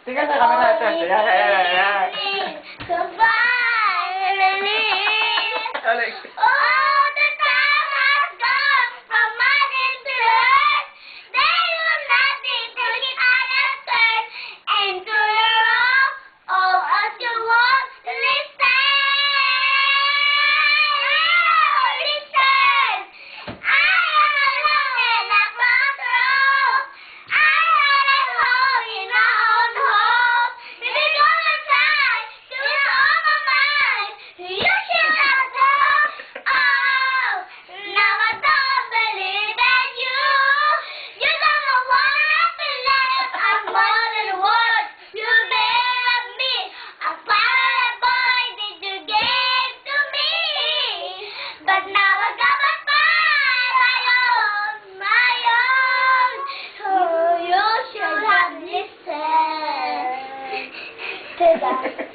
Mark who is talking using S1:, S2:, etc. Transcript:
S1: Tingnan sa camera natin. Ayan. Alex.
S2: Oh, the time has gone from morning to earth. They will not be taking other turn. And to your all of you won't listen. Listen. I am alone in a crossroad. I had a hole in my own home. If you're gonna try to calm my mind, you should have told. Oh, now I don't believe in you. You don't know what I've been left. I'm more than words. You made of me. I'm proud of boy did you give to me. But now I got my fire on my own. Oh, you should have listened to that.